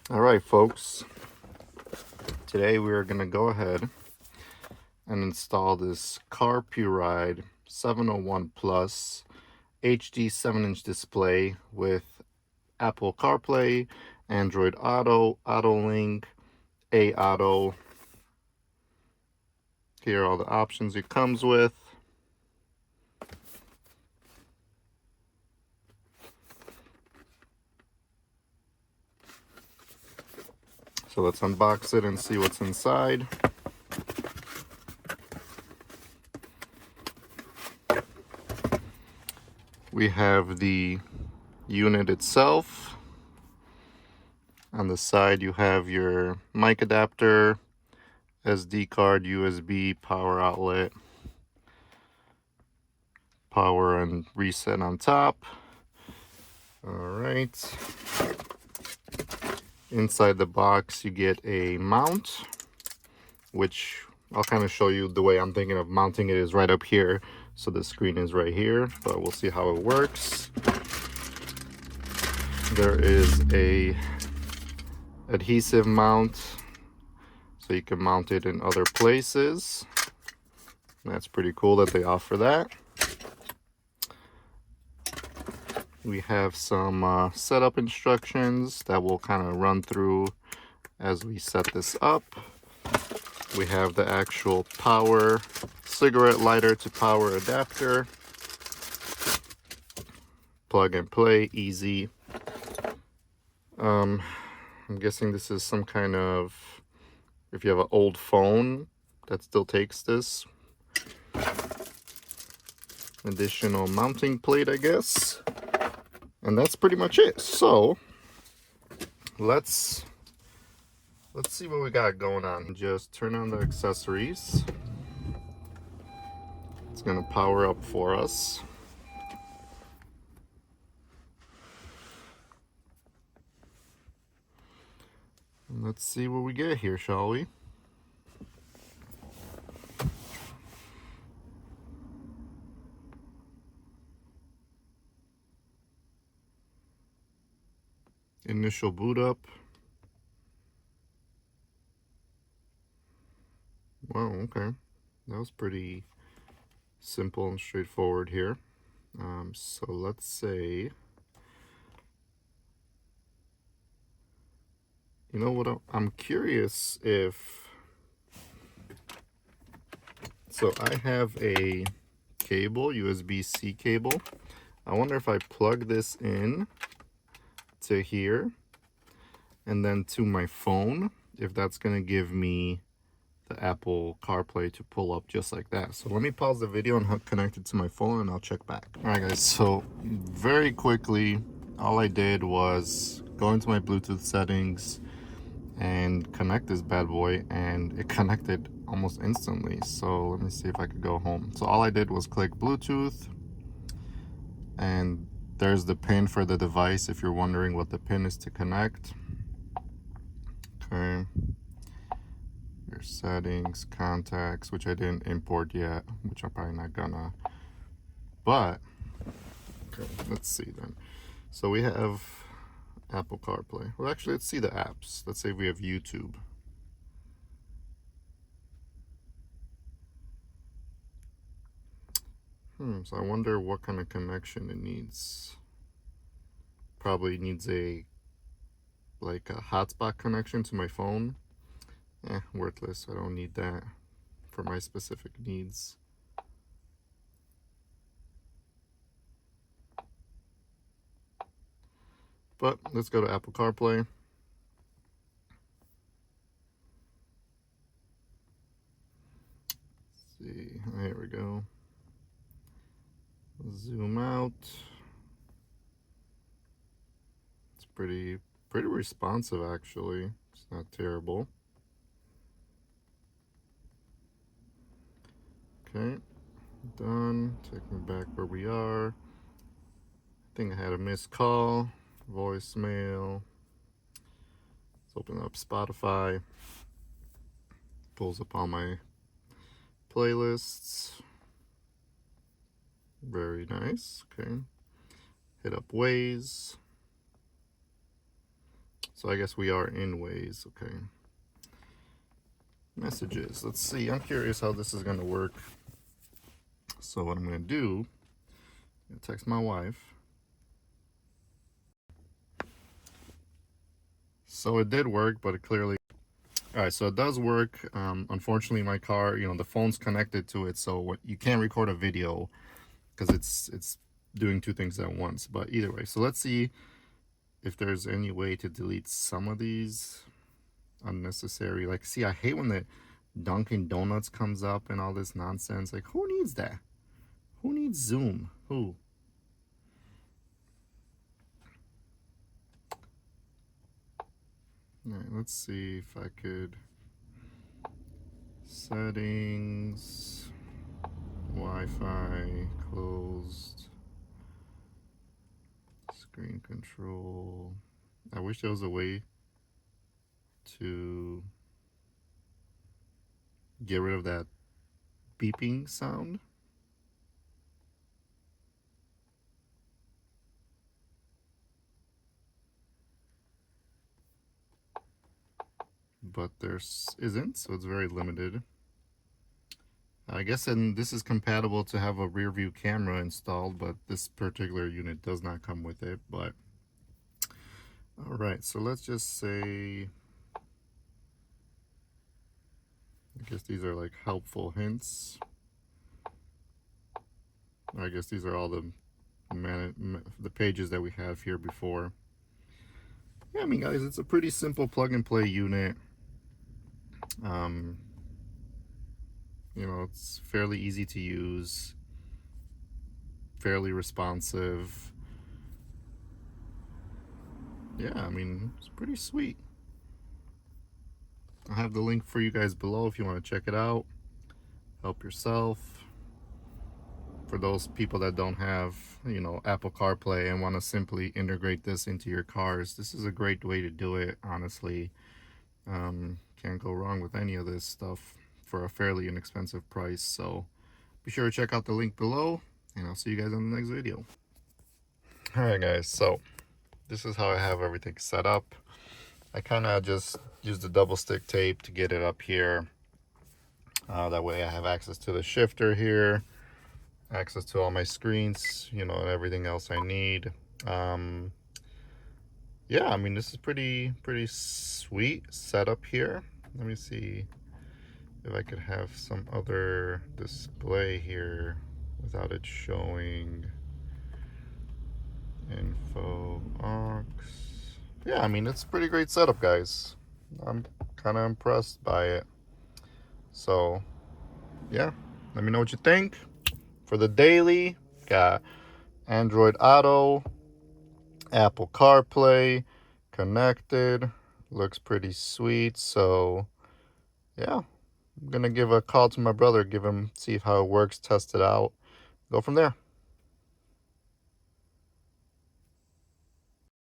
All right, folks. Today we are going to go ahead and install this Carplay 701 Plus HD 7-inch display with Apple CarPlay, Android Auto, AutoLink, A Auto. Here are all the options it comes with. So let's unbox it and see what's inside. We have the unit itself. On the side you have your mic adapter, SD card, USB, power outlet, power and reset on top. All right. Inside the box you get a mount, which I'll kind of show you the way I'm thinking of mounting it is right up here. So the screen is right here, but we'll see how it works. There is a adhesive mount, so you can mount it in other places. That's pretty cool that they offer that. We have some setup instructions that we'll kind of run through as we set this up. We have the actual power cigarette lighter to power adapter. Plug and play, easy. I'm guessing this is some kind of, if you have an old phone that still takes this. Additional mounting plate, I guess. And that's pretty much it. So let's see what we got going on. Just turn on the accessories. It's gonna power up for us. And let's see what we get here, shall we? Initial boot up. Wow, okay. That was pretty simple and straightforward here. So let's say, you know what, I'm curious if, so I have a cable, USB-C cable. I wonder if I plug this in to here and then to my phone, if that's gonna give me the Apple CarPlay to pull up just like that. So let me pause the video and connect it to my phone and I'll check back. All right guys, so very quickly, all I did was go into my Bluetooth settings and connect this bad boy, and it connected almost instantly. So let me see if I could go home. So all I did was click Bluetooth, and there's the pin for the device if you're wondering what the pin is to connect. Okay. Your settings, contacts, which I didn't import yet, which I'm probably not gonna. But, okay, let's see then. So we have Apple CarPlay. Well, actually, let's see the apps. Let's say we have YouTube. So I wonder what kind of connection it needs. Probably needs like a hotspot connection to my phone. Worthless. I don't need that for my specific needs. But let's go to Apple CarPlay. Let's see, here we go. Zoom out. It's pretty responsive actually. It's not terrible. Okay, done. Take me back where we are. I think I had a missed call, voicemail. Let's open up Spotify. Pulls up all my playlists. Very nice. Okay. Hit up Waze. So I guess we are in Waze. Okay. Messages. Let's see. I'm curious how this is going to work. So what I'm going to do, I'm going to text my wife. So it did work, but it clearly... All right, so it does work. Unfortunately, my car, the phone's connected to it, so you can't record a video because it's doing two things at once. But either way, so let's see if there's any way to delete some of these unnecessary. Like, see, I hate when the Dunkin' Donuts comes up and all this nonsense. Like, who needs that? Who needs Zoom? Who? All right, let's see if I could. Settings, Wi-Fi, closed, screen control. I wish there was a way to get rid of that beeping sound. But there isn't, so it's very limited. I guess this is compatible to have a rear view camera installed, but this particular unit does not come with it. But all right, so let's just say, I guess these are like helpful hints. I guess these are all the pages that we have here before. Yeah, I mean, guys, it's a pretty simple plug and play unit. It's fairly easy to use, fairly responsive. Yeah, I mean, it's pretty sweet. I'll have the link for you guys below if you want to check it out. Help yourself. For those people that don't have, Apple Carplay and want to simply integrate this into your cars, this is a great way to do it, honestly. Can't go wrong with any of this stuff for a fairly inexpensive price. So be sure to check out the link below, and I'll see you guys in the next video. All right, guys, so this is how I have everything set up. I kind of just used the double stick tape to get it up here. That way I have access to the shifter here, access to all my screens, and everything else I need. Yeah, I mean, this is pretty sweet setup here. Let me see if I could have some other display here without it showing info aux. Yeah, I mean, it's a pretty great setup, guys. I'm kind of impressed by it. So yeah, let me know what you think. For the daily, got Android Auto, Apple CarPlay connected. Looks pretty sweet. So yeah, I'm gonna give a call to my brother, see how it works, test it out, go from there.